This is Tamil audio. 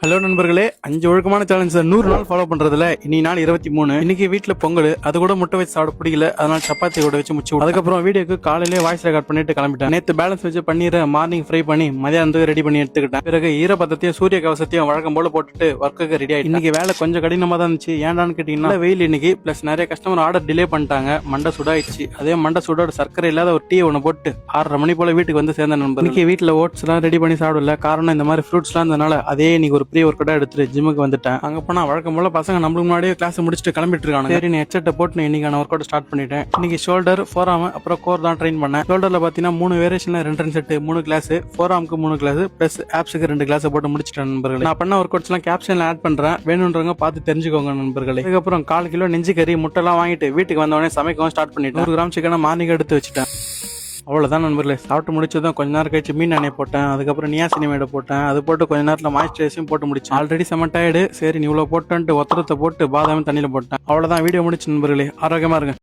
ஹலோ நண்பர்களே, 5 ஒழுக்கமான சேலஞ்ச் 100 நாள் ஃபாலோ பண்றதுல இன்னி நாள் 23. இன்னைக்கு வீட்டுல பொங்கல், அது கூட முட்டை வச்சு சாப்பிட பிடிக்கல, அதனால சப்பாத்தி கூட வச்சு முடிச்சு. அதுக்கப்புறம் வீடியோக்கு காலையிலே வாய்ஸ் ரெக்கார்ட் பண்ணிட்டு கிளம்பிட்டேன். நேத்து பேலன்ஸ் வச்சு பன்னீரை மார்னிங் ஃப்ரை பண்ணி மதியானத்துக்கு ரெடி பண்ணி எடுத்துக்கிட்டேன். பிறகு ஈரப்பதத்தையும் சூரிய கவசத்தையும் வழக்கம் போல போட்டுட்டு ஒர்க்குக்கு ரெடி ஆயிடுச்சு. இன்னைக்கு வேலை கொஞ்சம் கடினமா தான் இருந்துச்சு. ஏன்டான்னு கேட்டீங்கன்னா வெயில் இன்னைக்கு பிளஸ் நிறைய கஸ்டமர் ஆர்டர் டிலே பண்ணிட்டாங்க. மண்டை சுடாயிடுச்சு. அதே மண்டை சுடோட சர்க்கரை இல்லாத ஒரு டீ ஒன்று போட்டு 6:30 மணி போல வீட்டுக்கு வந்து சேர்ந்த நண்பர். இன்னைக்கு வீட்டுல ஓட்ஸ் எல்லாம் ரெடி பண்ணி சாப்பிடல. காரணம் இந்த மாதிரி ஃப்ரூட்ஸ் எல்லாம் இருந்தனால அதே இன்னைக்கு ஒரு ப்ரீ ஒர்க் அவுட் எடுத்துட்டு ஜிம்முக்கு வந்துட்டேன். அங்க போனா வழக்கம் போல பசங்க நம்மளுக்கு முன்னாடியே கிளாஸ் முடிச்சுட்டு கிளம்பிட்டு இருக்காங்க. சரி, ஹெட்செட்டை போட்டு இன்னைக்கான ஒர்க் அவுட் ஸ்டார்ட் பண்ணிட்டேன். இன்னைக்கு ஷோல்டர், ஃபோராம் அப்புறம் கோர் தான் ட்ரெயின் பண்ணேன். ஷோல்டர்ல பாத்தீங்கன்னா 3 வேரியேஷன்ல 2 செட் 3 கிளாஸ், ஃபோராமுக்கு 3 கிளாஸ் பிளஸ் ஆப்ஸுக்கு 2 கிளாஸ் போட்டு முடிச்சிட்டேன் நண்பர்களே. நான் பண்ண ஒர்க் அவுட்ஸ் எல்லாம் கேப்ஷன்ல ஆட் பண்றேன், வேணும்ன்றவங்க பார்த்து தெரிஞ்சுக்கோங்க நண்பர்களே. அதுக்கப்புறம் 1/4 கிலோ நெஞ்சு கறி முட்டைலாம் வாங்கிட்டு வீட்டுக்கு வந்தவொடனே சமைக்கவும் ஸ்டார்ட் பண்ணிட்டேன். 100 கிராம் சிக்கனை மார்னிங் எடுத்து வச்சுட்டேன். அவ்வளோதான் நண்பர்களே. சாப்பிட்டு முடிச்சதும் கொஞ்ச நேரம் கழிச்சு மீன் எண்ணெய் போட்டேன். அதுக்கப்புறம் நியாசினிமேடை போட்டேன். அது போட்டு கொஞ்ச நேரத்தில் மாய்ஸ்சரைசரையும் போட்டு முடிச்சேன். ஆல்ரெடி செம டயர்டு. சரி, நீ இவ்வளோ போட்டுன்ட்டு ஒத்தரத்தை போட்டு பாதாம் தண்ணியில் போட்டேன். அவ்வளோதான், வீடியோ முடிச்சு நண்பர்களே. ஆரோக்கியமா இருங்க.